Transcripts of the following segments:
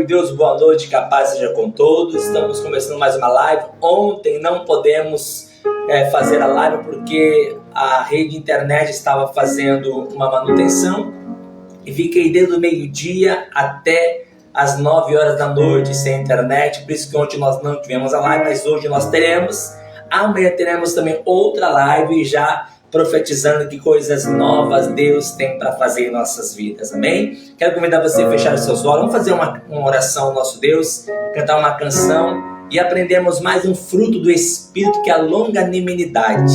Deus, boa noite, que a paz seja com todos. Estamos começando mais uma live. Ontem não podemos fazer a live porque a rede internet estava fazendo uma manutenção e fiquei desde o meio-dia até às 9 horas da noite sem internet. Por isso que ontem nós não tivemos a live, mas hoje nós teremos. Amanhã teremos também outra live já profetizando que coisas novas Deus tem para fazer em nossas vidas, amém? Quero convidar você a fechar os seus olhos, vamos fazer uma oração ao nosso Deus, cantar uma canção e aprendemos mais um fruto do Espírito, que é a longanimidade.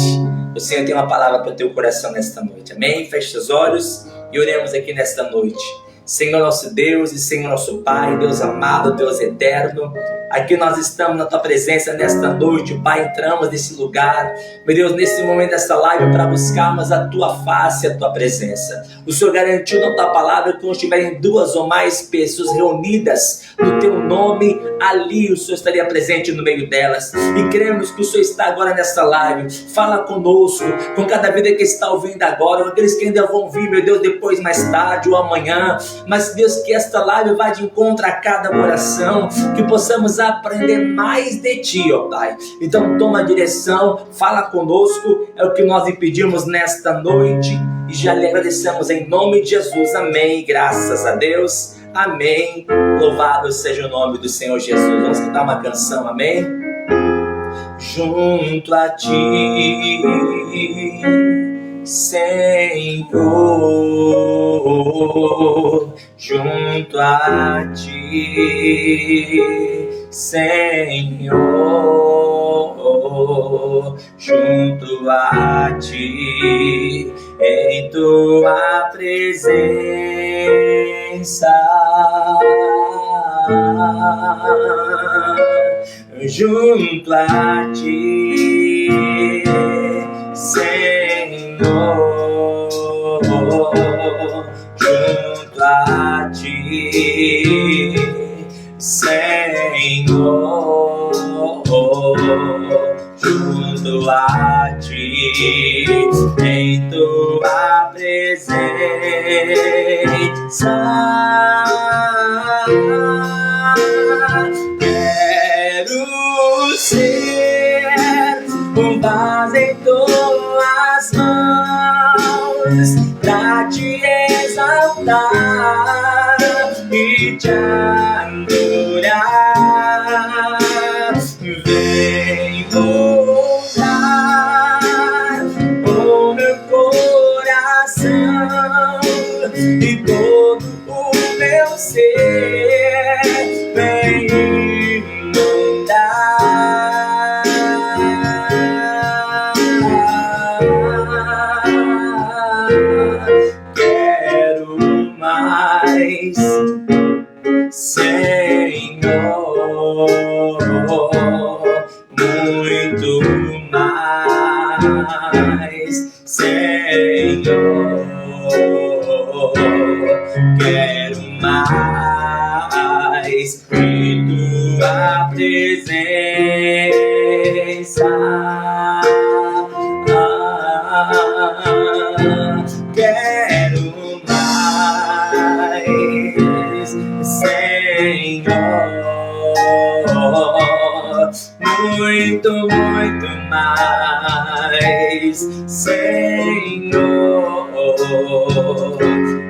O Senhor tem uma palavra para o teu coração nesta noite, amém? Feche seus olhos e oremos aqui nesta noite. Senhor nosso Deus e Senhor nosso Pai, Deus amado, Deus eterno, aqui nós estamos na Tua presença nesta noite, Pai, entramos nesse lugar, meu Deus, nesse momento desta live para buscarmos a Tua face, a Tua presença. O Senhor garantiu na Tua palavra que quando estiverem 2 ou mais pessoas reunidas no Teu nome, ali o Senhor estaria presente no meio delas, e cremos que o Senhor está agora nesta live. Fala conosco, com cada vida que está ouvindo agora, aqueles que ainda vão vir, meu Deus, depois mais tarde ou amanhã, mas Deus, que esta live vá de encontro a cada coração, que possamos aprender mais de Ti, ó Pai. Então toma a direção, fala conosco, é o que nós lhe pedimos nesta noite e já lhe agradecemos em nome de Jesus, amém, graças a Deus, amém, louvado seja o nome do Senhor Jesus. Vamos cantar uma canção, amém? Junto a Ti, Senhor, junto a Ti, Senhor, junto a Ti, em Tua presença, junto a Ti, Senhor, junto a Ti, Senhor, junto a Ti, em Tua presença, quero ser um vaso em Tuas mãos, pra Te exaltar e Te adorar. Vem moldar o meu coração e todo o meu ser, vem inundar. Quero mais, Senhor, muito mais, Senhor, quero mais de Tua presença, quero mais, Senhor, muito, muito mais, Senhor,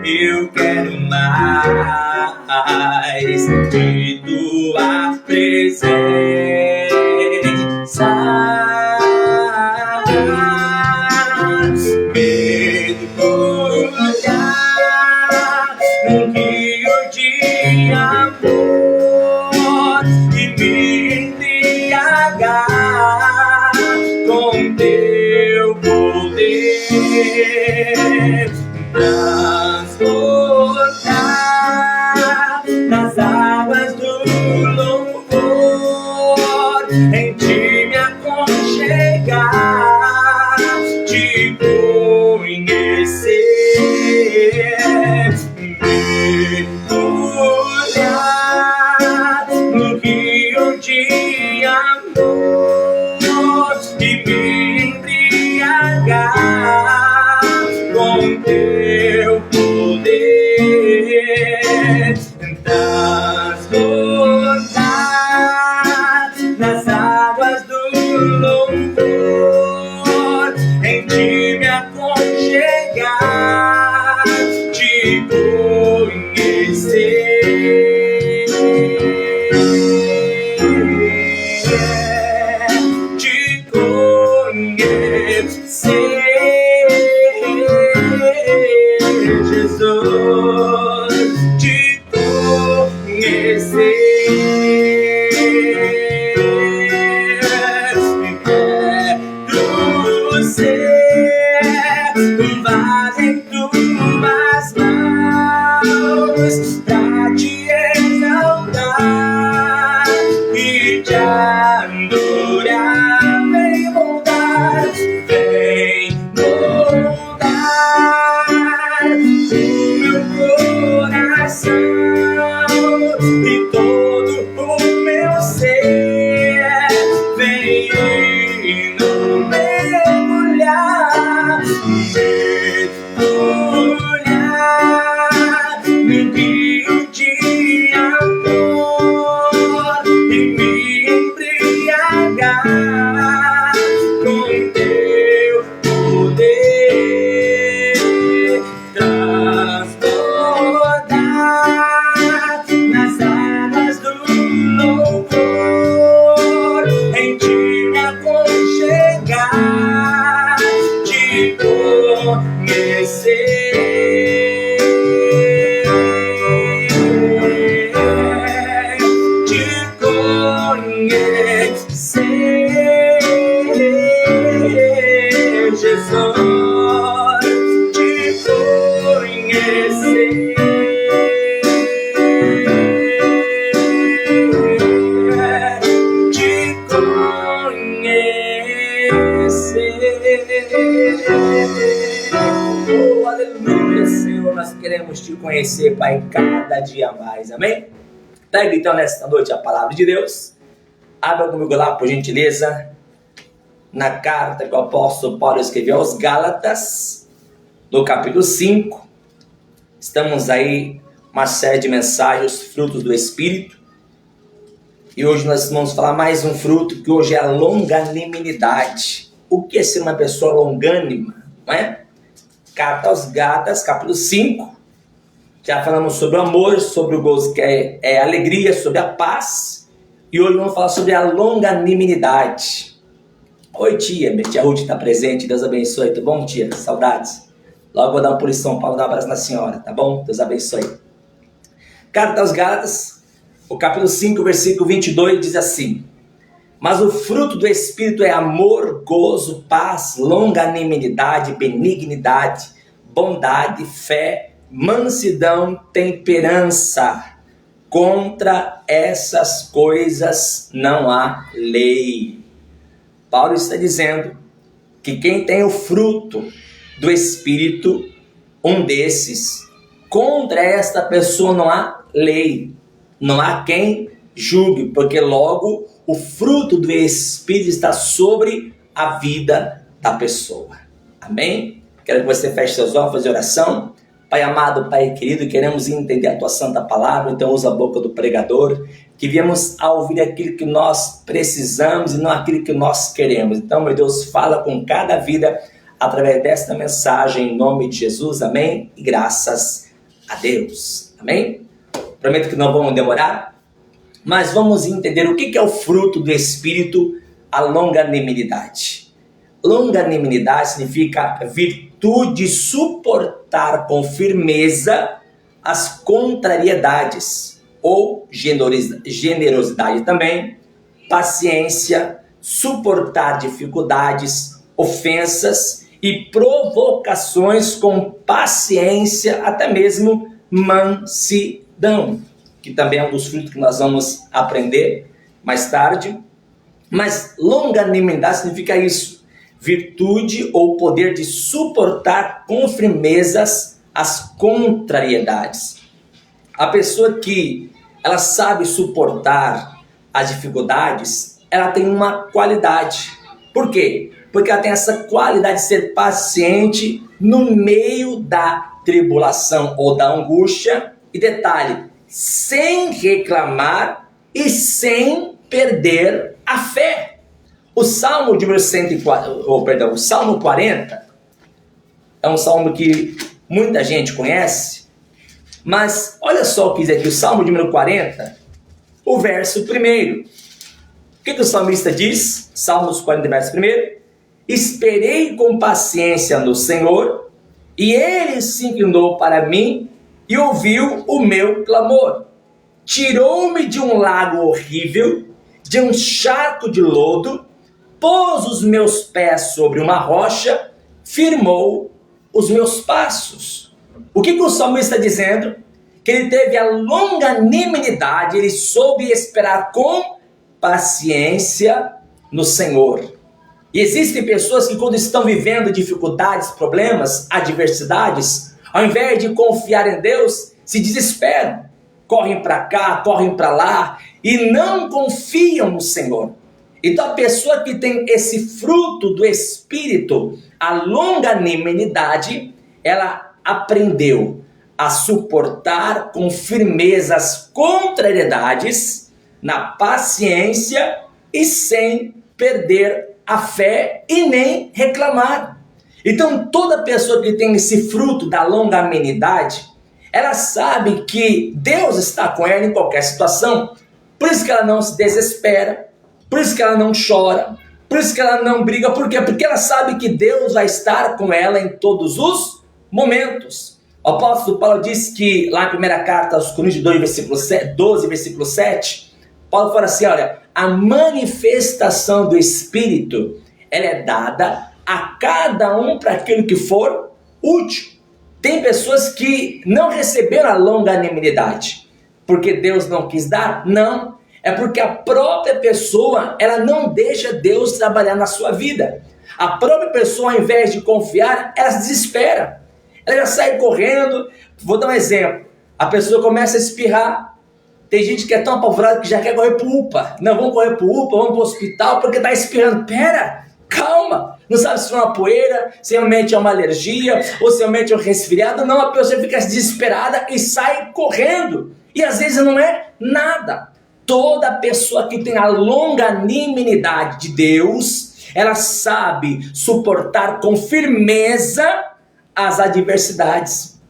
eu quero mais de Tua presença, mergulhar num rio de amor e me embriagar com Teu poder, transportar nas águas do louvor, em Ti me aconchegar, Te conhecer, mergulhar no rio de amor e me embriagar com Teu poder, transbordar Jesus, te conhecer. Quero ser um vaso em tuas mãos pra te exaltar e te adorar. Vem moldar, vem moldar o meu coração e todo o meu ser. Vem no mergulhar, mergulhar no rio de amor e me embriagar com teu poder, transbordar nas águas do louvor, em ti me aconchegar, te conhecer, te conhecer, Jesus, te conhecer, te conhecer. Oh, aleluia, Senhor, nós queremos te conhecer, Pai, cada dia mais, amém? Pega então nesta noite a palavra de Deus. Abra comigo lá, por gentileza, na carta que o apóstolo Paulo escreveu aos Gálatas, no capítulo 5. Estamos aí, uma série de mensagens, frutos do Espírito. E hoje nós vamos falar mais um fruto, que hoje é a longanimidade. O que é ser uma pessoa longânima, não é? Carta aos Gálatas, capítulo 5. Já falamos sobre o amor, sobre o gozo, que é a alegria, sobre a paz. E hoje vamos falar sobre a longanimidade. Oi, tia. Minha tia Ruth está presente. Deus abençoe. Tudo bom, tia? Saudades. Logo vou dar uma por São Paulo, dar um abraço na senhora, tá bom? Deus abençoe. Carta aos Gálatas, o capítulo 5, versículo 22, diz assim: mas o fruto do Espírito é amor, gozo, paz, longanimidade, benignidade, bondade, fé, mansidão, temperança. Contra essas coisas não há lei. Paulo está dizendo que quem tem o fruto do Espírito, um desses, contra esta pessoa não há lei. Não há quem julgue, porque logo o fruto do Espírito está sobre a vida da pessoa. Amém? Quero que você feche seus olhos, fazer oração. Pai amado, Pai querido, queremos entender a Tua Santa Palavra, então usa a boca do pregador, que viemos a ouvir aquilo que nós precisamos e não aquilo que nós queremos. Então, meu Deus, fala com cada vida através desta mensagem, em nome de Jesus, amém? E graças a Deus, amém? Prometo que não vamos demorar, mas vamos entender o que é o fruto do Espírito, a longanimidade. Longanimidade significa virtude de suportar com firmeza as contrariedades, ou generosidade também, paciência, suportar dificuldades, ofensas e provocações com paciência, até mesmo mansidão, que também é um dos frutos que nós vamos aprender mais tarde. Mas longanimidade significa isso: virtude ou poder de suportar com firmezas as contrariedades. A pessoa que ela sabe suportar as dificuldades, ela tem uma qualidade. Por quê? Porque ela tem essa qualidade de ser paciente no meio da tribulação ou da angústia. E detalhe, sem reclamar e sem perder a fé. O Salmo de número 104, o Salmo 40 é um salmo que muita gente conhece, mas olha só o que diz aqui, o Salmo de número 40, o verso 1. O que o salmista diz? Salmos 40, verso 1. esperei com paciência no Senhor, e ele se inclinou para mim e ouviu o meu clamor. Tirou-me de um lago horrível, de um charco de lodo, pôs os meus pés sobre uma rocha, firmou os meus passos. O que o salmista está dizendo? Que ele teve a longanimidade, ele soube esperar com paciência no Senhor. E existem pessoas que, quando estão vivendo dificuldades, problemas, adversidades, ao invés de confiar em Deus, se desesperam, correm para cá, correm para lá e não confiam no Senhor. Então a pessoa que tem esse fruto do Espírito, a longanimidade, ela aprendeu a suportar com firmeza as contrariedades, na paciência e sem perder a fé e nem reclamar. Então toda pessoa que tem esse fruto da longanimidade, ela sabe que Deus está com ela em qualquer situação. Por isso que ela não se desespera, por isso que ela não chora, por isso que ela não briga. Por quê? Porque ela sabe que Deus vai estar com ela em todos os momentos. O apóstolo Paulo diz que lá na primeira carta aos Coríntios 12, versículo 7, Paulo fala assim, olha, a manifestação do Espírito, ela é dada a cada um para aquilo que for útil. Tem pessoas que não receberam a longanimidade, porque Deus não quis dar? Não, é porque a própria pessoa, ela não deixa Deus trabalhar na sua vida. A própria pessoa, ao invés de confiar, ela se desespera. Ela já sai correndo. Vou dar um exemplo. A pessoa começa a espirrar. Tem gente que é tão apavorada que já quer correr para o UPA. Não, vamos correr para o UPA, vamos para o hospital, porque está espirrando. Pera, calma. Não sabe se foi uma poeira, se realmente é uma alergia, ou se realmente é um resfriado. Não, a pessoa fica desesperada e sai correndo. E às vezes não é nada. Toda pessoa que tem a longanimidade de Deus, ela sabe suportar com firmeza as adversidades.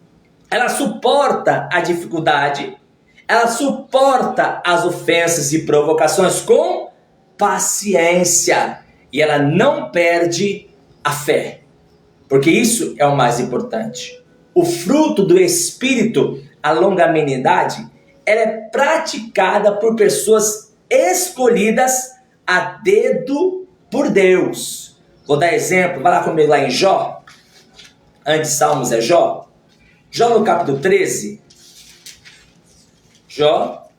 Ela suporta a dificuldade, ela suporta as ofensas e provocações com paciência. E ela não perde a fé, porque isso é o mais importante. O fruto do Espírito, a longanimidade, ela é praticada por pessoas escolhidas a dedo por Deus. Vou dar exemplo, vai lá comigo lá em Jó. Antes Salmos é Jó. Jó no capítulo 13. Jó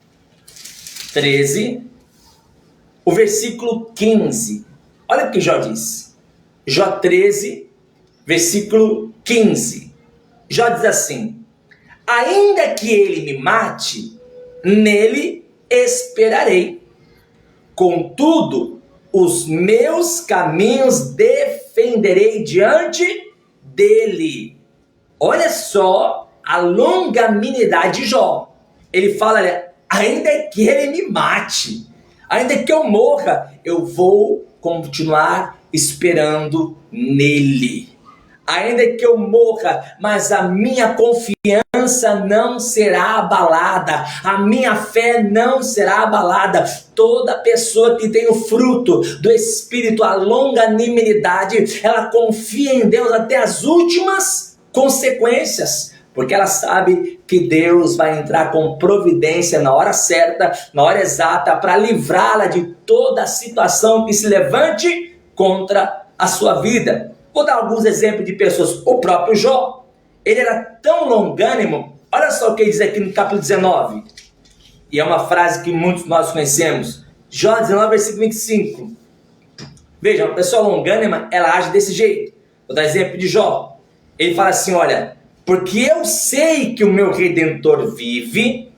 13, o versículo 15. Olha o que Jó diz. Jó 13, versículo 15. Jó diz assim: ainda que ele me mate, nele esperarei. Contudo, os meus caminhos defenderei diante dele. Olha só a longanimidade de Jó. Ele fala, olha, ainda que ele me mate, ainda que eu morra, eu vou continuar esperando nele. Ainda que eu morra, mas a minha confiança não será abalada, a minha fé não será abalada. Toda pessoa que tem o fruto do Espírito, a longanimidade, ela confia em Deus até as últimas consequências, porque ela sabe que Deus vai entrar com providência na hora certa, na hora exata, para livrá-la de toda a situação que se levante contra a sua vida. Vou dar alguns exemplos de pessoas. O próprio Jó, ele era tão longânimo. Olha só o que ele diz aqui no capítulo 19. E é uma frase que muitos de nós conhecemos. Jó 19, versículo 25. Veja, uma pessoa longânima, ela age desse jeito. Vou dar exemplo de Jó. Ele fala assim, olha, porque eu sei que o meu Redentor vive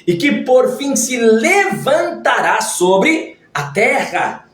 e que por fim se levantará sobre a terra.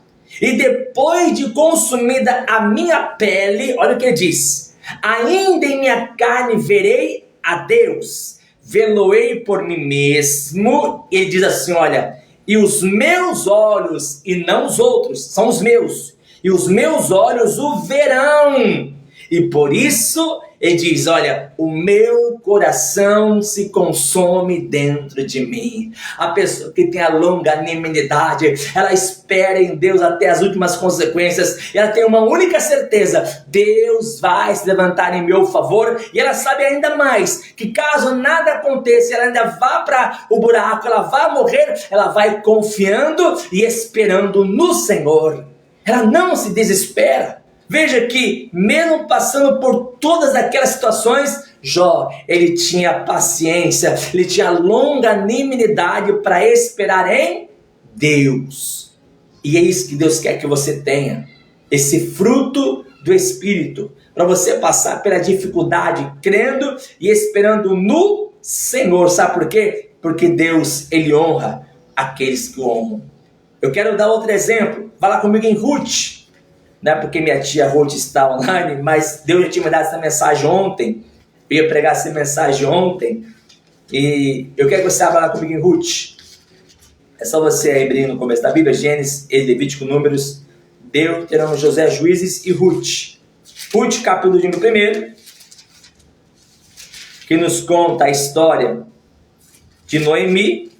E depois de consumida a minha pele, olha o que ele diz, ainda em minha carne verei a Deus, vê-lo-ei por mim mesmo. Ele diz assim, olha, e os meus olhos, e não os outros, são os meus, e os meus olhos o verão, e por isso Ele diz, olha, o meu coração se consome dentro de mim. A pessoa que tem a longanimidade, ela espera em Deus até as últimas consequências. Ela tem uma única certeza, Deus vai se levantar em meu favor. E ela sabe ainda mais, que caso nada aconteça, ela ainda vá para o buraco, ela vai morrer, ela vai confiando e esperando no Senhor. Ela não se desespera. Veja que, mesmo passando por todas aquelas situações, Jó, ele tinha paciência, ele tinha longanimidade para esperar em Deus. E é isso que Deus quer que você tenha, esse fruto do Espírito, para você passar pela dificuldade, crendo e esperando no Senhor. Sabe por quê? Porque Deus, ele honra aqueles que o honram. Eu quero dar outro exemplo. Vai lá comigo em Ruth. Não é porque minha tia Ruth está online, mas Deus já tinha me dado essa mensagem ontem. Eu ia pregar essa mensagem ontem. E eu quero que você abra lá comigo em Ruth. É só você abrir no começo da Bíblia, Gênesis, Levítico, Números, Deuteronômio, José, Juízes e Ruth. Ruth, capítulo de 1, que nos conta a história de Noemi.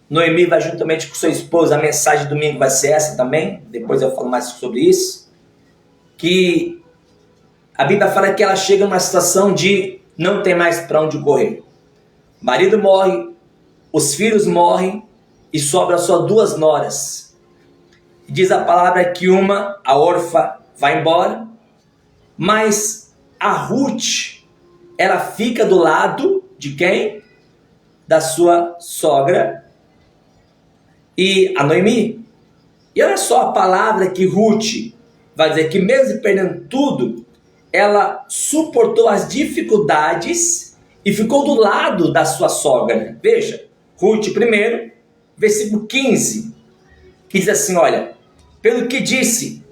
Noemi vai juntamente com sua esposa, a mensagem de domingo vai ser essa também, depois eu falo mais sobre isso, que a Bíblia fala que ela chega numa situação de não ter mais para onde correr. O marido morre, os filhos morrem e sobra só 2 noras. Diz a palavra que uma, a órfã, vai embora, mas a Ruth, ela fica do lado de quem? Da sua sogra, e a Noemi. E olha só a palavra que Ruth vai dizer, que mesmo perdendo tudo, ela suportou as dificuldades e ficou do lado da sua sogra. Veja, Ruth 1, versículo 15, que diz assim, olha, pelo que disse,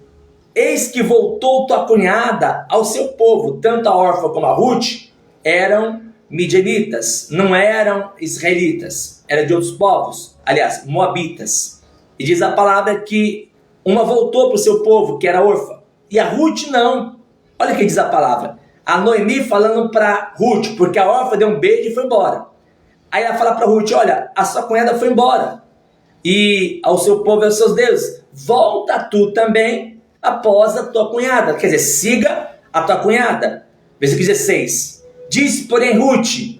eis que voltou tua cunhada ao seu povo, tanto a órfã como a Ruth eram midianitas, não eram israelitas, eram de outros povos, aliás, moabitas. E diz a palavra que uma voltou para o seu povo, que era órfã, e a Ruth não. Olha o que diz a palavra, a Noemi falando para Ruth, porque a órfã deu um beijo e foi embora. Aí ela fala para Ruth, olha, a sua cunhada foi embora, e ao seu povo e aos seus deuses, volta tu também após a tua cunhada, quer dizer, siga a tua cunhada. Versículo 16, diz porém Ruth,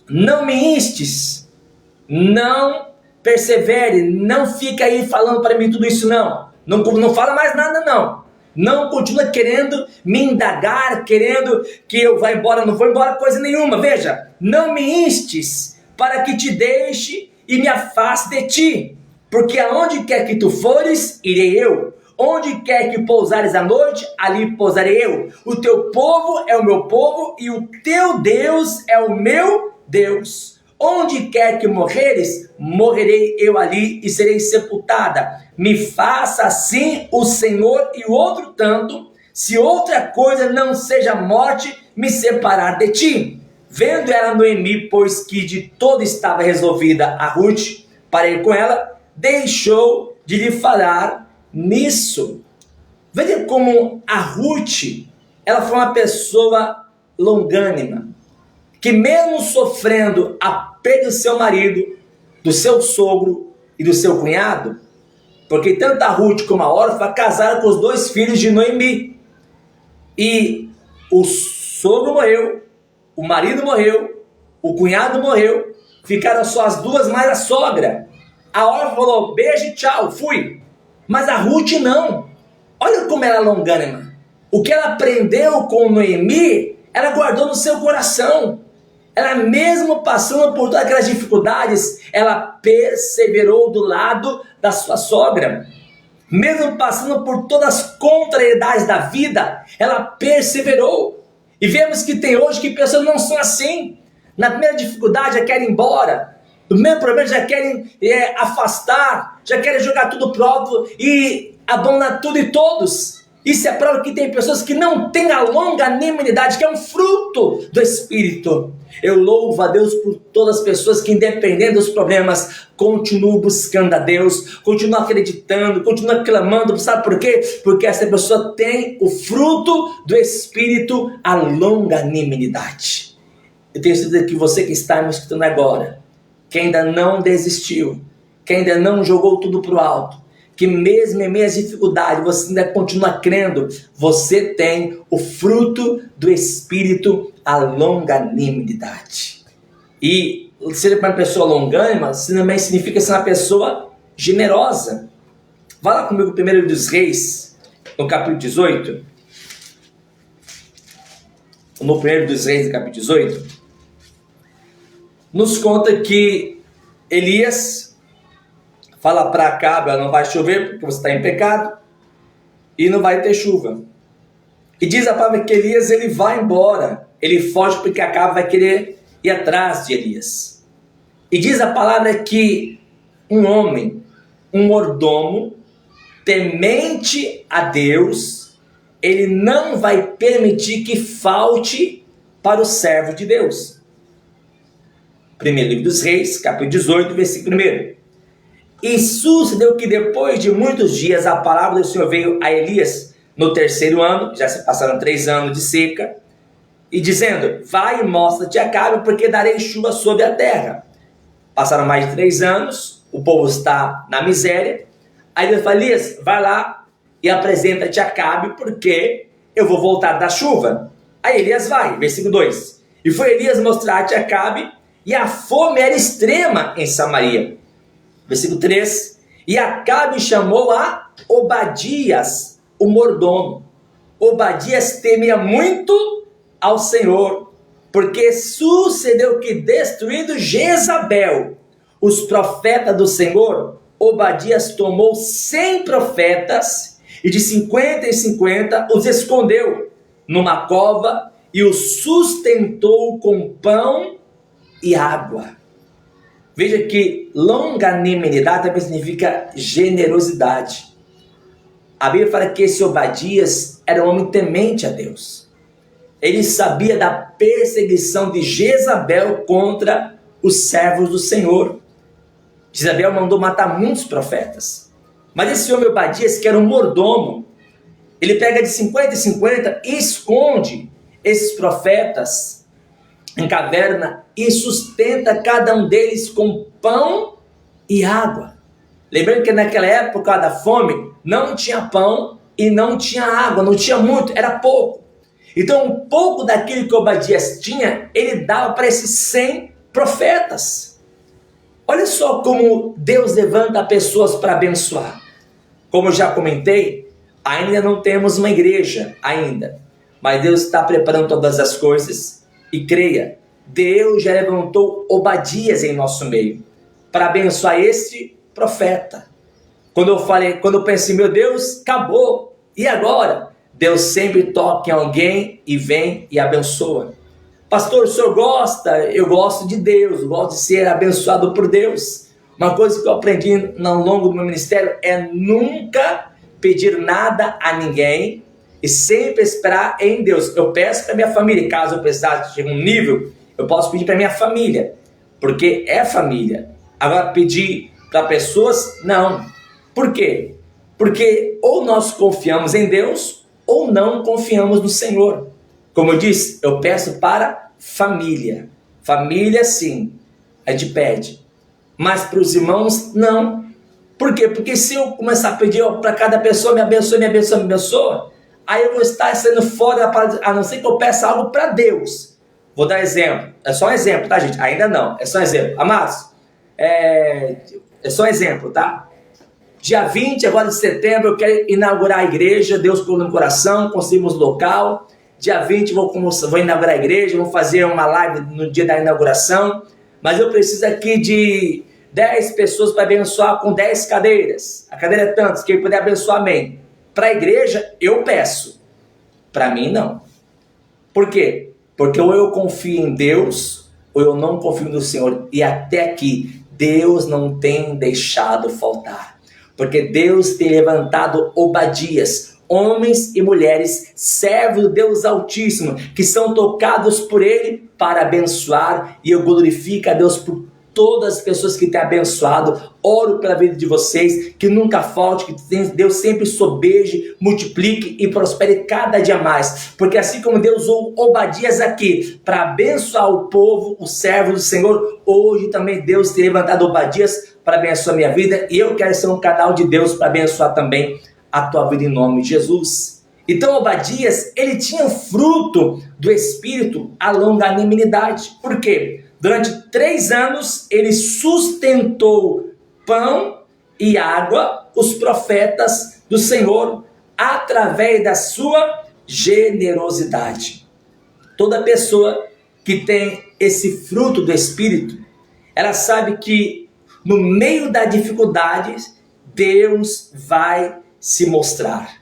não me instes, não persevere, não fica aí falando para mim tudo isso não fala mais nada não continua querendo me indagar, querendo que eu vá embora, não vou embora coisa nenhuma. Veja, não me instes para que te deixe e me afaste de ti, porque aonde quer que tu fores, irei eu, onde quer que pousares à noite, ali pousarei eu, o teu povo é o meu povo e o teu Deus é o meu Deus. Onde quer que morreres, morrerei eu ali e serei sepultada. Me faça assim o Senhor e o outro tanto, se outra coisa não seja morte, me separar de ti. Vendo ela Noemi, pois que de todo estava resolvida a Ruth para ir com ela, deixou de lhe falar nisso. Veja como a Ruth, ela foi uma pessoa longânima, que mesmo sofrendo a perda do seu marido, do seu sogro e do seu cunhado, porque tanto a Ruth como a órfã casaram com os 2 filhos de Noemi, e o sogro morreu, o marido morreu, o cunhado morreu, ficaram só as 2 mais a sogra. A órfã falou, beijo e tchau, fui. Mas a Ruth não. Olha como ela é longânima. O que ela aprendeu com Noemi, ela guardou no seu coração. Ela mesmo passando por todas aquelas dificuldades, ela perseverou do lado da sua sogra. Mesmo passando por todas as contrariedades da vida, ela perseverou. E vemos que tem hoje que pessoas não são assim. Na primeira dificuldade já querem ir embora. No primeiro problema já querem afastar, já querem jogar tudo pro alto e abandonar tudo e todos. Isso é prova que tem pessoas que não têm a longanimidade, que é um fruto do Espírito. Eu louvo a Deus por todas as pessoas que, independente dos problemas, continuam buscando a Deus, continuam acreditando, continuam clamando. Sabe por quê? Porque essa pessoa tem o fruto do Espírito, a longanimidade. Eu tenho certeza que você que está me escutando agora, que ainda não desistiu, que ainda não jogou tudo para o alto, que mesmo em meio às dificuldades, você ainda continua crendo, você tem o fruto do Espírito, a longanimidade. E ser uma pessoa longânima também significa ser uma pessoa generosa. Vá lá comigo, 1 dos Reis, no capítulo 18. No 1 dos Reis, no capítulo 18, nos conta que Elias fala para Acabe: não vai chover porque você está em pecado e não vai ter chuva. E diz a palavra que Elias, ele vai embora, ele foge porque Acabe vai querer ir atrás de Elias. E diz a palavra que um homem, um mordomo, temente a Deus, ele não vai permitir que falte para o servo de Deus. Primeiro livro dos Reis, capítulo 18, versículo 1. E sucedeu que depois de muitos dias a palavra do Senhor veio a Elias no 3º ano, já se passaram 3 anos de seca, e dizendo: vai e mostra-te a Acabe, porque darei chuva sobre a terra. Passaram mais de 3 anos, o povo está na miséria. Aí Deus fala: Elias, vai lá e apresenta-te a Acabe, porque eu vou voltar da chuva. Aí Elias vai, versículo 2. E foi Elias mostrar-te a Acabe, e a fome era extrema em Samaria. Versículo 3, e Acabe chamou a Obadias, o mordomo. Obadias temia muito ao Senhor, porque sucedeu que, destruindo Jezabel, os profetas do Senhor, Obadias tomou 100 profetas, e de 50 em 50 os escondeu numa cova, e os sustentou com pão e água. Veja que longanimidade também significa generosidade. A Bíblia fala que esse Obadias era um homem temente a Deus. Ele sabia da perseguição de Jezabel contra os servos do Senhor. Jezabel mandou matar muitos profetas. Mas esse homem Obadias, que era um mordomo, ele pega de 50 em 50 e esconde esses profetas em caverna e sustenta cada um deles com pão e água. Lembrando que naquela época, por causa da fome, não tinha pão e não tinha água, não tinha muito, era pouco. Então um pouco daquilo que Obadias tinha, ele dava para esses 100 profetas. Olha só como Deus levanta pessoas para abençoar. Como eu já comentei, ainda não temos uma igreja ainda, mas Deus está preparando todas as coisas. E creia, Deus já levantou Obadias em nosso meio para abençoar este profeta. Quando eu pensei, meu Deus, acabou, e agora? Deus sempre toca em alguém e vem e abençoa. Pastor, o senhor gosta? Eu gosto de Deus, eu gosto de ser abençoado por Deus. Uma coisa que eu aprendi ao longo do meu ministério é nunca pedir nada a ninguém e sempre esperar em Deus. Eu peço para minha família, caso eu precisasse chegar a um nível, eu posso pedir para minha família, porque é família. Agora, pedir para pessoas, não. Por quê? Porque ou nós confiamos em Deus, ou não confiamos no Senhor. Como eu disse, eu peço para família. Família, sim, a gente pede. Mas para os irmãos, não. Por quê? Porque se eu começar a pedir para cada pessoa, me abençoa, me abençoa, me abençoa, aí eu vou estar saindo fora da palavra, a não ser que eu peça algo para Deus. Vou dar exemplo. É só um exemplo, tá, gente? Ainda não. É só um exemplo. Amados, é só um exemplo, tá? Dia 20 agora de setembro, eu quero inaugurar a igreja. Deus colocou no coração, conseguimos local. Dia 20 vou inaugurar a igreja, vou fazer uma live no dia da inauguração. Mas eu preciso aqui de 10 pessoas para abençoar com 10 cadeiras. A cadeira é tantos, quem puder abençoar, amém. Para a igreja, eu peço. Para mim, não. Por quê? Porque ou eu confio em Deus, ou eu não confio no Senhor. E até aqui, Deus não tem deixado faltar. Porque Deus tem levantado Obadias, homens e mulheres, servos do Deus Altíssimo, que são tocados por Ele para abençoar, e eu glorifico a Deus por todas as pessoas que têm abençoado. Oro pela vida de vocês, que nunca falte, que Deus sempre sobeje, multiplique e prospere cada dia mais, porque assim como Deus usou Obadias aqui para abençoar o povo, o servo do Senhor, hoje também Deus tem levantado Obadias para abençoar a minha vida, e eu quero ser um canal de Deus para abençoar também a tua vida em nome de Jesus. Então Obadias, ele tinha o fruto do Espírito, a longanimidade. Por quê? Durante 3 anos ele sustentou pão e água os profetas do Senhor através da sua generosidade. Toda pessoa que tem esse fruto do Espírito, ela sabe que no meio da dificuldade Deus vai se mostrar.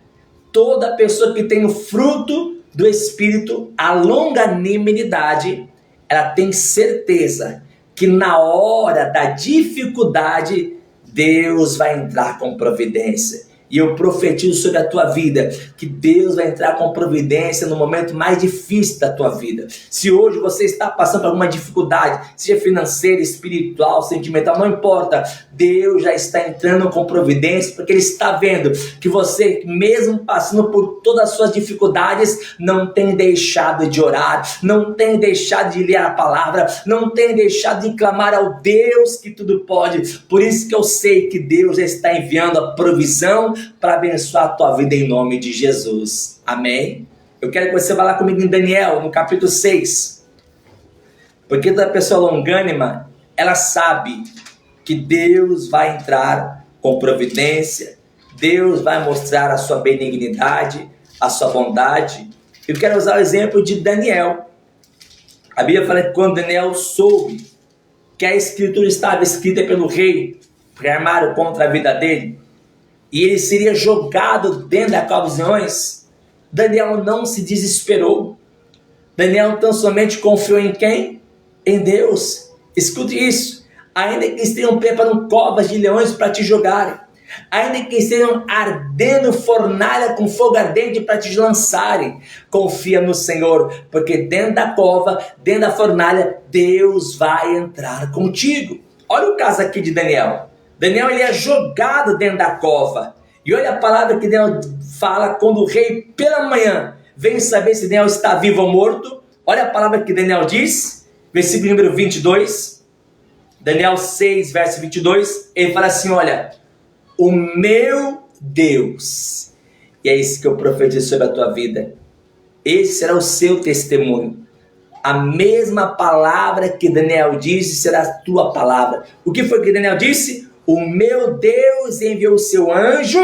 Toda pessoa que tem o fruto do Espírito, a longanimidade, ela tem certeza que na hora da dificuldade Deus vai entrar com providência. E eu profetizo sobre a tua vida que Deus vai entrar com providência no momento mais difícil da tua vida. Se hoje você está passando por alguma dificuldade, seja financeira, espiritual, sentimental, não importa, Deus já está entrando com providência, porque Ele está vendo que você, mesmo passando por todas as suas dificuldades, não tem deixado de orar, não tem deixado de ler a palavra, não tem deixado de clamar ao Deus que tudo pode. Por isso que eu sei que Deus já está enviando a provisão para abençoar a tua vida em nome de Jesus. Amém? Eu quero que você vá lá comigo em Daniel, no capítulo 6. Porque toda pessoa longânima, ela sabe que Deus vai entrar com providência, Deus vai mostrar a sua benignidade, a sua bondade. Eu quero usar o exemplo de Daniel. A Bíblia fala que quando Daniel soube que a escritura estava escrita pelo rei, que armaram contra a vida dele, e ele seria jogado dentro da cova dos leões, Daniel não se desesperou. Daniel tão somente confiou em quem? Em Deus. Escute isso. Ainda que estejam preparando covas de leões para te jogarem, ainda que estejam ardendo fornalha com fogo ardente para te lançarem, confia no Senhor, porque dentro da cova, dentro da fornalha, Deus vai entrar contigo. Olha o caso aqui de Daniel. Daniel, ele é jogado dentro da cova. E olha a palavra que Daniel fala quando o rei, pela manhã, vem saber se Daniel está vivo ou morto. Olha a palavra que Daniel diz, versículo número 22. Daniel 6, verso 22. Ele fala assim, olha, o meu Deus. E é isso que eu profetizo sobre a tua vida. Esse será o seu testemunho. A mesma palavra que Daniel disse será a tua palavra. O que foi que Daniel disse? O meu Deus enviou o seu anjo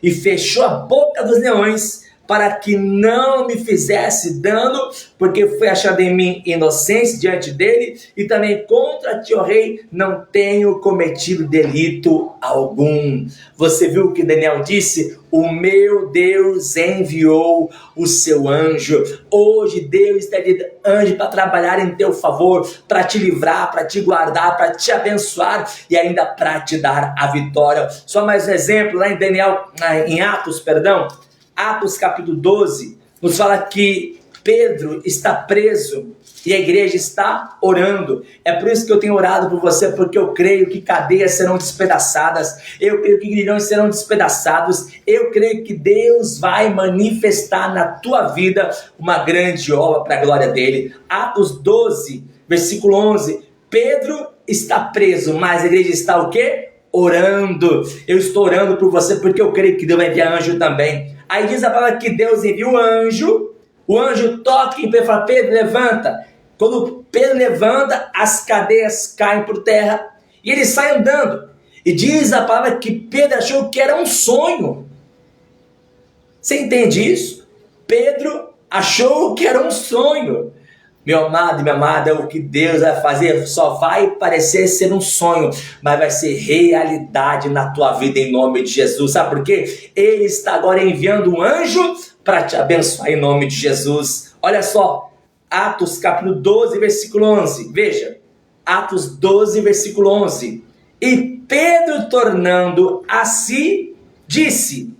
e fechou a boca dos leões para que não me fizesse dano, porque foi achado em mim inocência diante dele, e também contra ti, ó rei, não tenho cometido delito algum. Você viu o que Daniel disse? O meu Deus enviou o seu anjo. Hoje Deus está de anjo para trabalhar em teu favor, para te livrar, para te guardar, para te abençoar e ainda para te dar a vitória. Só mais um exemplo, lá em Atos capítulo 12, nos fala que Pedro está preso e a igreja está orando. É por isso que eu tenho orado por você, porque eu creio que cadeias serão despedaçadas, eu creio que grilhões serão despedaçados, eu creio que Deus vai manifestar na tua vida uma grande obra para a glória dele. Atos 12, versículo 11, Pedro está preso, mas a igreja está o quê? Orando. Eu estou orando por você porque eu creio que Deus vai enviar anjo também. Aí diz a palavra que Deus envia o anjo toca em Pedro e fala, Pedro, levanta. Quando Pedro levanta, as cadeias caem por terra e ele sai andando. E diz a palavra que Pedro achou que era um sonho. Você entende isso? Pedro achou que era um sonho. Meu amado e minha amada, o que Deus vai fazer só vai parecer ser um sonho, mas vai ser realidade na tua vida em nome de Jesus. Sabe por quê? Ele está agora enviando um anjo para te abençoar em nome de Jesus. Olha só, Atos capítulo 12, versículo 11. Veja, Atos 12, versículo 11. E Pedro, tornando a si, disse,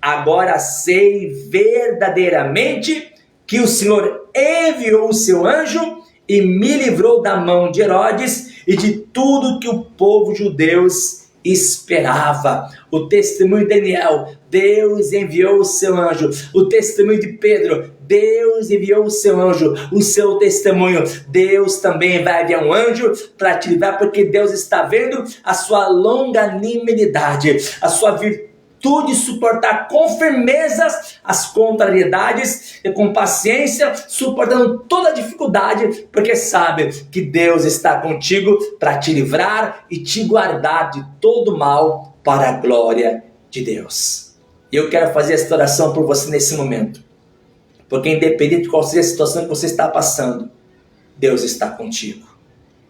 Agora sei verdadeiramente que o Senhor enviou o seu anjo e me livrou da mão de Herodes e de tudo que o povo judeu esperava. O testemunho de Daniel, Deus enviou o seu anjo. O testemunho de Pedro, Deus enviou o seu anjo. O seu testemunho, Deus também vai enviar um anjo para te livrar, porque Deus está vendo a sua longanimidade, a sua virtude, suportar com firmeza as contrariedades e com paciência, suportando toda a dificuldade, porque sabe que Deus está contigo para te livrar e te guardar de todo mal para a glória de Deus. E eu quero fazer esta oração por você nesse momento, porque independente de qual seja a situação que você está passando, Deus está contigo.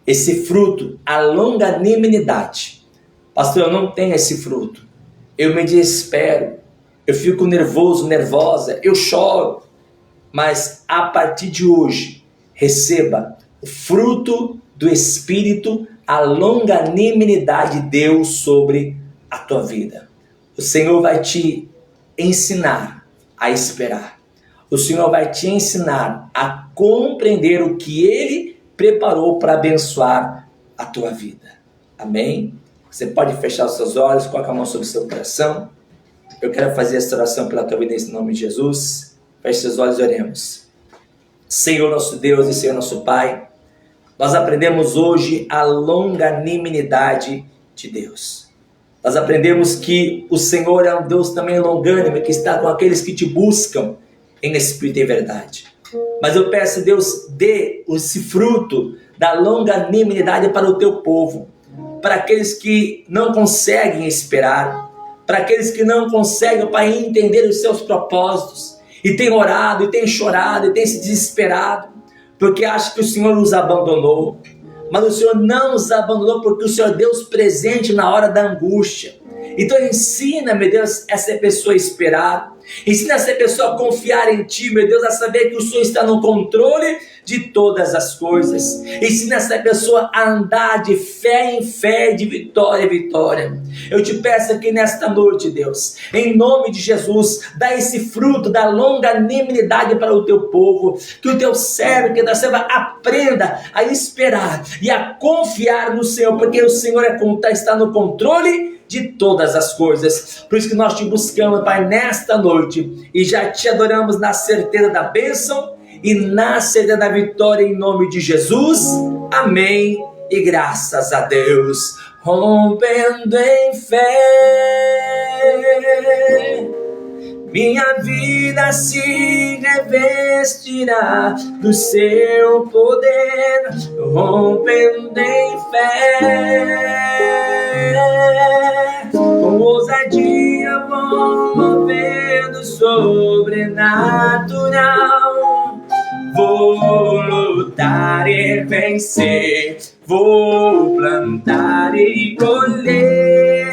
Esse fruto, a longanimidade, pastor, eu não tenho esse fruto. Eu me desespero, eu fico nervoso, nervosa, eu choro. Mas a partir de hoje, receba o fruto do Espírito, a longanimidade de Deus sobre a tua vida. O Senhor vai te ensinar a esperar. O Senhor vai te ensinar a compreender o que Ele preparou para abençoar a tua vida. Amém? Você pode fechar os seus olhos, coloca a mão sobre o seu coração. Eu quero fazer essa oração pela tua vida em nome de Jesus. Feche seus olhos e oremos. Senhor nosso Deus e Senhor nosso Pai, nós aprendemos hoje a longanimidade de Deus. Nós aprendemos que o Senhor é um Deus também longânimo, que está com aqueles que te buscam em espírito e verdade. Mas eu peço, Deus, dê esse fruto da longanimidade para o teu povo, para aqueles que não conseguem esperar, para aqueles que não conseguem, Pai, entender os seus propósitos, e tem orado, e tem chorado, e tem se desesperado, porque acha que o Senhor os abandonou. Mas o Senhor não os abandonou, porque o Senhor é Deus presente na hora da angústia. Então ensina, meu Deus, essa pessoa a esperar. Ensina essa pessoa a confiar em Ti, meu Deus, a saber que o Senhor está no controle de todas as coisas. Ensina essa pessoa a andar de fé em fé, de vitória em vitória. Eu te peço aqui nesta noite, Deus, em nome de Jesus, dá esse fruto da longanimidade para o teu povo, que o teu servo, que a tua serva aprenda a esperar e a confiar no Senhor, porque o Senhor está no controle de todas as coisas. Por isso que nós te buscamos, Pai, nesta noite, e já te adoramos na certeza da bênção e na certeza da vitória, em nome de Jesus. Amém e graças a Deus. Rompendo em fé, minha vida se revestirá do seu poder. Rompendo em fé, com ousadia vou movendo sobrenatural. Vou lutar e vencer, vou plantar e colher.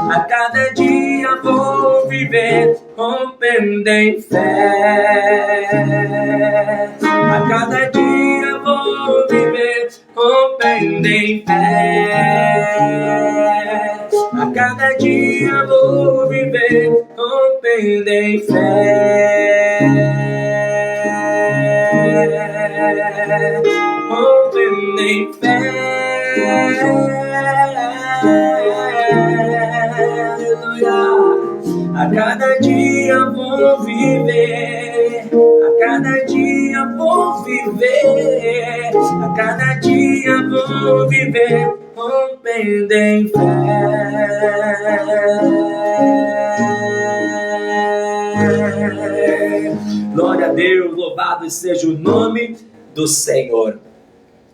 A cada dia vou viver rompendo em fé. A cada dia vou viver rompendo em fé. A cada dia vou viver rompendo em fé. Rompendo em fé. Aleluia. A cada dia vou viver, a cada dia vou viver, a cada dia vou viver rompendo em fé. Glória a Deus, louvado seja o nome do Senhor.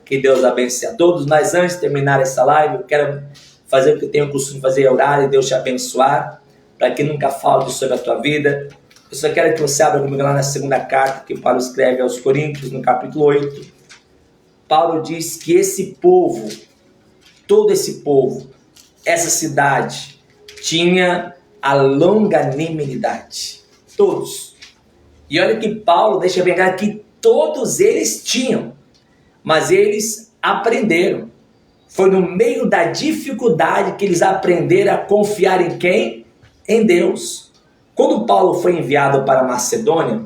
Que Deus abençoe a todos. Mas antes de terminar essa live, eu quero fazer o que eu tenho o costume de fazer, é orar e Deus te abençoar, para que nunca falte sobre a tua vida. Eu só quero que você abra comigo lá na segunda carta que Paulo escreve aos Coríntios, no capítulo 8. Paulo diz que esse povo, todo esse povo, essa cidade, tinha a longanimidade. Todos. E olha que Paulo deixa bem claro que todos eles tinham, mas eles aprenderam. Foi no meio da dificuldade que eles aprenderam a confiar em quem? Em Deus. Quando Paulo foi enviado para Macedônia,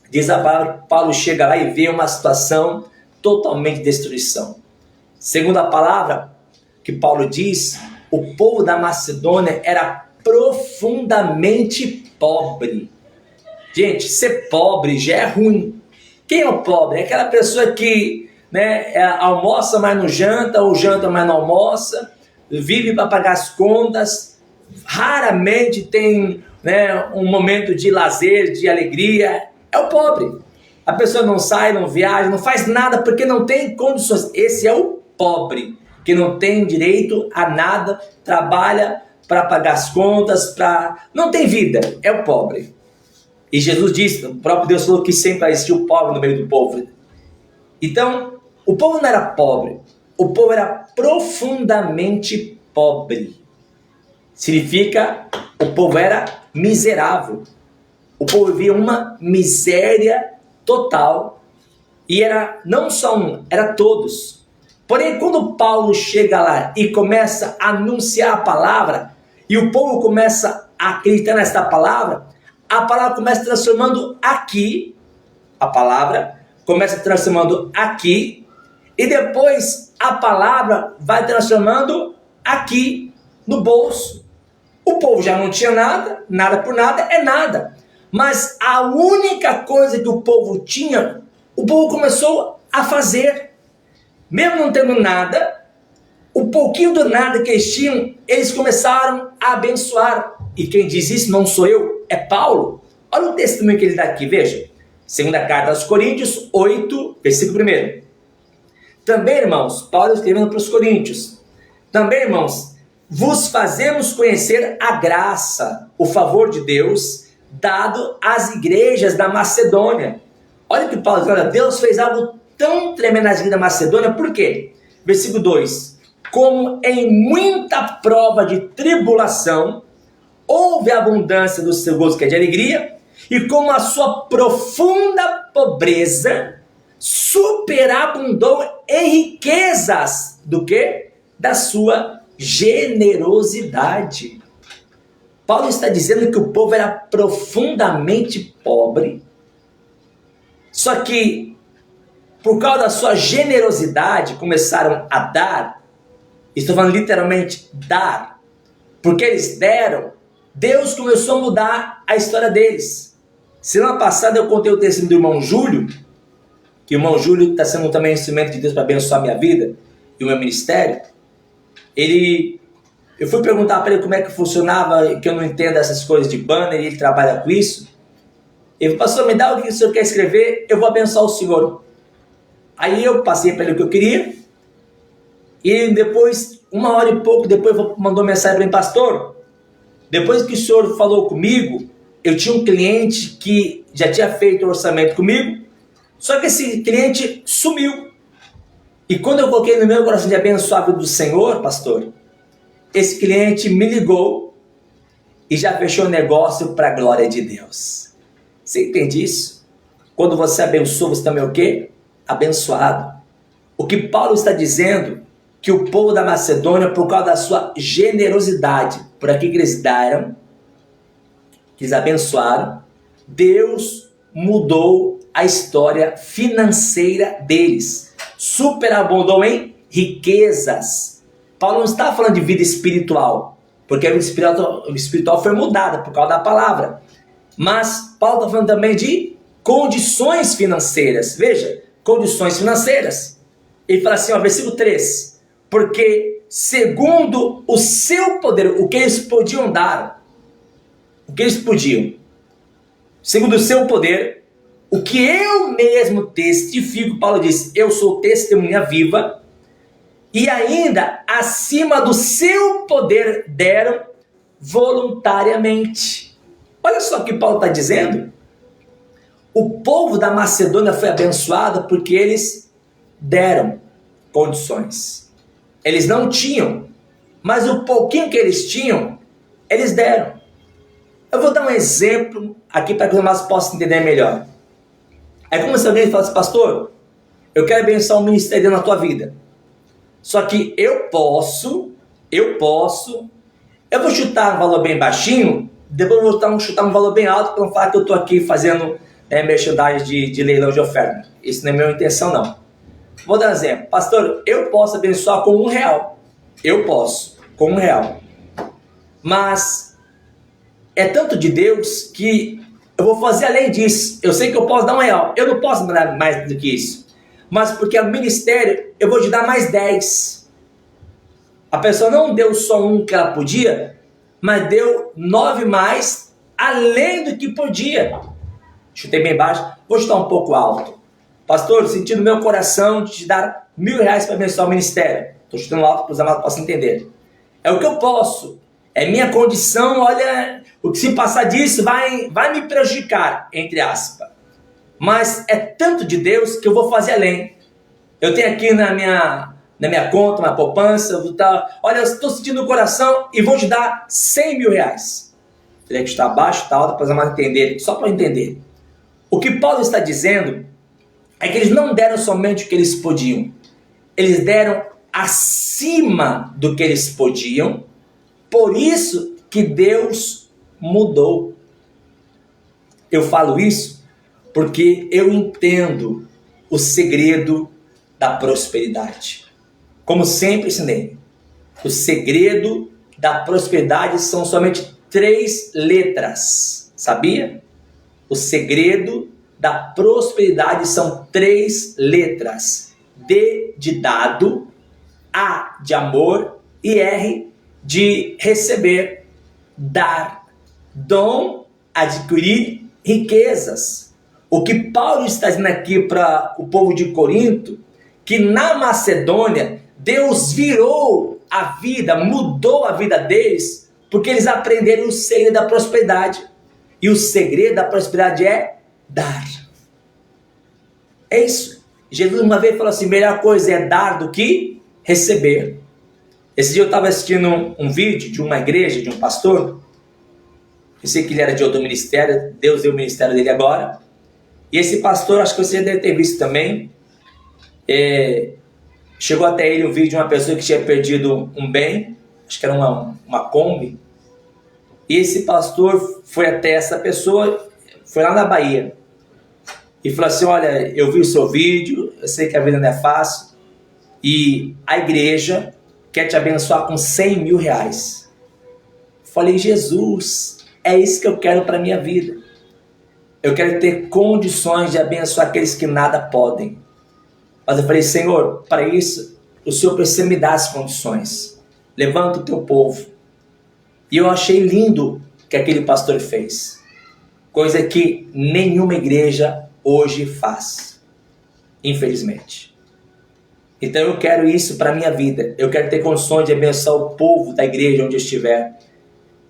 diz a palavra que Paulo chega lá e vê uma situação totalmente de destruição. Segundo a palavra que Paulo diz, o povo da Macedônia era profundamente pobre. Gente, ser pobre já é ruim. Quem é o pobre? É aquela pessoa que, almoça, mas não janta, ou janta, mas não almoça, vive para pagar as contas, raramente tem um momento de lazer, de alegria. É o pobre. A pessoa não sai, não viaja, não faz nada porque não tem condições. Esse é o pobre, que não tem direito a nada, trabalha para pagar as contas, não tem vida. É o pobre. E Jesus disse, o próprio Deus falou que sempre vai existir o pobre no meio do povo. Então, o povo não era pobre, o povo era profundamente pobre. Significa, o povo era miserável. O povo vivia uma miséria total. E era não só um, era todos. Porém, quando Paulo chega lá e começa a anunciar a palavra, e o povo começa a acreditar nesta palavra, a palavra começa transformando aqui, a palavra começa transformando aqui, e depois a palavra vai transformando aqui no bolso. O povo já não tinha nada, nada por nada é nada. Mas a única coisa que o povo tinha, o povo começou a fazer. Mesmo não tendo nada, o pouquinho do nada que eles tinham, eles começaram a abençoar. E quem diz isso não sou eu, é Paulo. Olha o testemunho que ele dá aqui, veja. Segunda carta aos Coríntios 8, versículo 1. Também, irmãos, Paulo escrevendo para os Coríntios. Também, irmãos, vos fazemos conhecer a graça, o favor de Deus, dado às igrejas da Macedônia. Olha o que Paulo diz, olha, Deus fez algo tão tremendo nas igrejas da Macedônia, por quê? Versículo 2. Como em muita prova de tribulação, houve abundância do seu gozo, que é de alegria, e como a sua profunda pobreza superabundou em riquezas, do quê? Da sua generosidade. Paulo está dizendo que o povo era profundamente pobre, só que por causa da sua generosidade começaram a dar. Estou falando literalmente dar, porque eles deram. Deus começou a mudar a história deles. Semana passada eu contei o testemunho do irmão Júlio, que o irmão Júlio está sendo também um instrumento de Deus para abençoar a minha vida e o meu ministério. Eu fui perguntar para ele como é que funcionava, que eu não entendo essas coisas de banner, e ele trabalha com isso. Ele falou, pastor, me dá o que o senhor quer escrever, eu vou abençoar o senhor. Aí eu passei para ele o que eu queria, e depois, 1 hora e pouco depois, mandou mensagem para mim, pastor, depois que o senhor falou comigo, eu tinha um cliente que já tinha feito o orçamento comigo, só que esse cliente sumiu. E quando eu coloquei no meu coração de abençoar a vida do Senhor, pastor, esse cliente me ligou e já fechou o negócio para a glória de Deus. Você entende isso? Quando você abençoa, você também é o quê? Abençoado. O que Paulo está dizendo, que o povo da Macedônia, por causa da sua generosidade, por aquilo que eles deram, que eles abençoaram, Deus mudou a história financeira deles. Superabundou em riquezas. Paulo não está falando de vida espiritual, porque a vida espiritual foi mudada por causa da palavra. Mas Paulo está falando também de condições financeiras. Veja, condições financeiras. Ele fala assim, versículo 3. Porque segundo o seu poder, o que eles podiam dar, o que eles podiam, segundo o seu poder, o que eu mesmo testifico, Paulo diz, eu sou testemunha viva, e ainda acima do seu poder deram voluntariamente. Olha só o que Paulo está dizendo. O povo da Macedônia foi abençoado porque eles deram condições. Eles não tinham, mas o pouquinho que eles tinham, eles deram. Eu vou dar um exemplo aqui para que os irmãos possam entender melhor. É como se alguém falasse, pastor, eu quero abençoar o ministério na tua vida. Só que eu vou chutar um valor bem baixinho, depois eu vou chutar um valor bem alto para não falar que eu estou aqui fazendo merchandising de leilão de oferta. Isso não é minha intenção, não. Vou dar um exemplo. Pastor, eu posso abençoar com R$1. Eu posso, com R$1. Mas é tanto de Deus que eu vou fazer além disso. Eu sei que eu posso dar R$1. Eu não posso dar mais do que isso. Mas porque é o ministério, eu vou te dar mais 10. A pessoa não deu só um que ela podia, mas deu 9 mais, além do que podia. Chutei bem baixo, vou chutar um pouco alto. Pastor, senti no meu coração de te dar R$1.000 para abençoar o ministério. Estou chutando alto para os amados possam entender. É o que eu posso. É minha condição, olha, o que se passar disso vai me prejudicar, entre aspas. Mas é tanto de Deus que eu vou fazer além. Eu tenho aqui na minha conta, na poupança, olha, eu estou sentindo no coração e vou te dar R$100.000. Teria que estar abaixo, está alto, para os amados entenderem, só para entender. O que Paulo está dizendo é que eles não deram somente o que eles podiam. Eles deram acima do que eles podiam. Por isso que Deus mudou. Eu falo isso porque eu entendo o segredo da prosperidade. Como sempre ensinei, o segredo da prosperidade são somente 3 letras. Sabia? O segredo da prosperidade são 3 letras. D de dado, A de amor e R de receber, dar, dom, adquirir riquezas. O que Paulo está dizendo aqui para o povo de Corinto, que na Macedônia Deus virou a vida, mudou a vida deles, porque eles aprenderam o segredo da prosperidade. E o segredo da prosperidade é dar. É isso. Jesus uma vez falou assim, melhor coisa é dar do que receber. Esse dia eu estava assistindo um vídeo de uma igreja, de um pastor. Eu sei que ele era de outro ministério, Deus deu o ministério dele agora. E esse pastor, acho que você deve ter visto também, chegou até ele um vídeo de uma pessoa que tinha perdido um bem, acho que era uma Kombi. E esse pastor foi até essa pessoa, foi lá na Bahia, e falou assim, olha, eu vi o seu vídeo, eu sei que a vida não é fácil, e a igreja quer te abençoar com R$100.000. Falei, Jesus, é isso que eu quero para a minha vida. Eu quero ter condições de abençoar aqueles que nada podem. Mas eu falei, Senhor, para isso, o Senhor precisa me dar as condições. Levanta o teu povo. E eu achei lindo o que aquele pastor fez. Coisa que nenhuma igreja hoje faz. Infelizmente. Então eu quero isso para a minha vida. Eu quero ter condições de abençoar o povo da igreja onde eu estiver.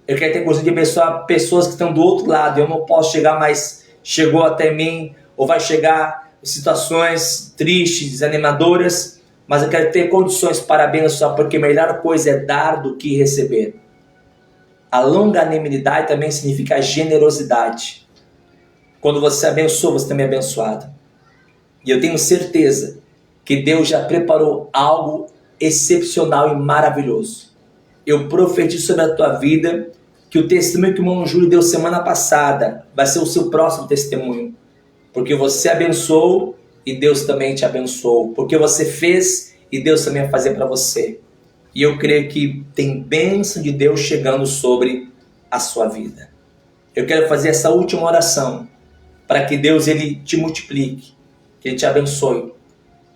Eu quero ter condições de abençoar pessoas que estão do outro lado. Eu não posso chegar, mas chegou até mim. Ou vai chegar em situações tristes, desanimadoras. Mas eu quero ter condições para abençoar. Porque a melhor coisa é dar do que receber. A longanimidade também significa generosidade. Quando você abençoa, você também é abençoado. E eu tenho certeza que Deus já preparou algo excepcional e maravilhoso. Eu profetizo sobre a tua vida que o testemunho que o irmão Júlio deu semana passada vai ser o seu próximo testemunho. Porque você abençoou e Deus também te abençoou. Porque você fez e Deus também vai fazer para você. E eu creio que tem bênção de Deus chegando sobre a sua vida. Eu quero fazer essa última oração para que Deus ele te multiplique, que Ele te abençoe,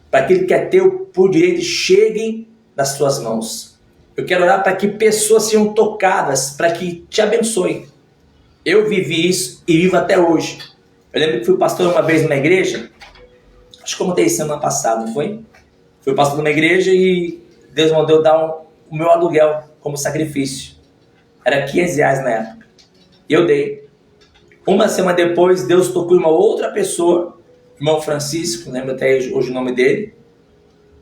para que Ele que é teu por direito cheguem nas suas mãos. Eu quero orar para que pessoas sejam tocadas, para que te abençoe. Eu vivi isso e vivo até hoje. Eu lembro que fui pastor uma vez numa igreja, acho que eu contei semana passada, não foi? Fui pastor numa igreja e Deus mandou eu dar o meu aluguel como sacrifício. Era R$500 na época. E eu dei. Uma semana depois, Deus tocou em uma outra pessoa, irmão Francisco, lembro até hoje o nome dele.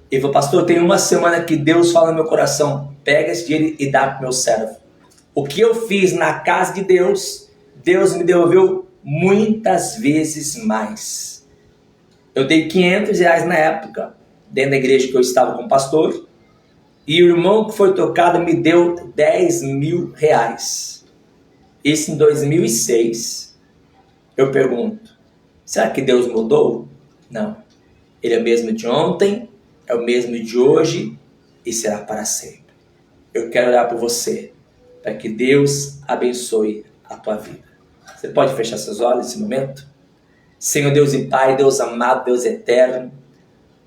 E falou, pastor, tem uma semana que Deus fala no meu coração, pega esse dinheiro e dá para o meu servo. O que eu fiz na casa de Deus, Deus me devolveu muitas vezes mais. Eu dei R$500 na época, dentro da igreja que eu estava como pastor, e o irmão que foi tocado me deu R$10.000. Isso em 2006. Eu pergunto, será que Deus mudou? Não. Ele é o mesmo de ontem, é o mesmo de hoje e será para sempre. Eu quero orar por você, para que Deus abençoe a tua vida. Você pode fechar seus olhos nesse momento? Senhor Deus e Pai, Deus amado, Deus eterno,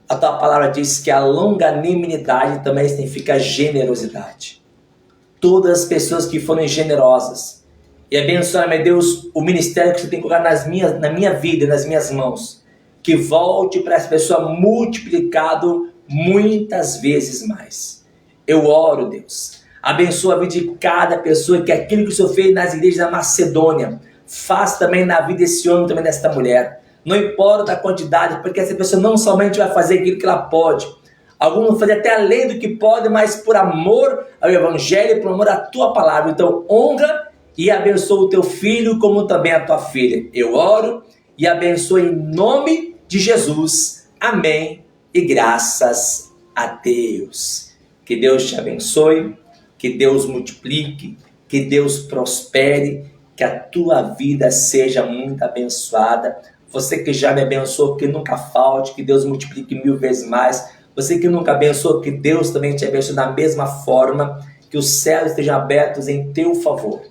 a tua palavra diz que a longanimidade também significa generosidade. Todas as pessoas que forem generosas, e abençoe, meu Deus, o ministério que você tem colocado na minha vida, nas minhas mãos, que volte para essa pessoa multiplicado muitas vezes mais. Eu oro, Deus, abençoa a vida de cada pessoa, que aquilo que o Senhor fez nas igrejas da Macedônia, faz também na vida desse homem, também desta mulher. Não importa a quantidade, porque essa pessoa não somente vai fazer aquilo que ela pode. Alguns vão fazer até além do que pode, mas por amor ao Evangelho, por amor à tua palavra. Então honra e abençoa o teu filho, como também a tua filha. Eu oro e abençoo em nome de Jesus. Amém. E graças a Deus. Que Deus te abençoe, que Deus multiplique, que Deus prospere, que a tua vida seja muito abençoada. Você que já me abençoou, que nunca falte, que Deus multiplique 1000 vezes mais. Você que nunca abençoou, que Deus também te abençoe da mesma forma, que os céus estejam abertos em teu favor.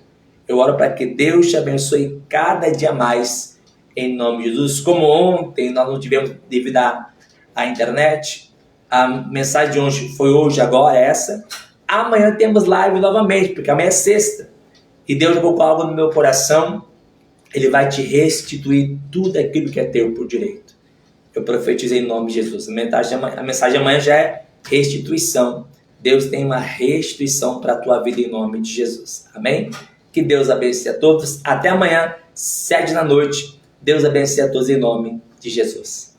Eu oro para que Deus te abençoe cada dia mais, em nome de Jesus. Como ontem nós não tivemos devido à internet, a mensagem de hoje foi hoje, agora essa. Amanhã temos live novamente, porque amanhã é sexta. E Deus colocou algo no meu coração. Ele vai te restituir tudo aquilo que é teu por direito. Eu profetizo em nome de Jesus. A mensagem de amanhã já é restituição. Deus tem uma restituição para a tua vida em nome de Jesus. Amém? Que Deus abençoe a todos. Até amanhã, 7 da noite. Deus abençoe a todos em nome de Jesus.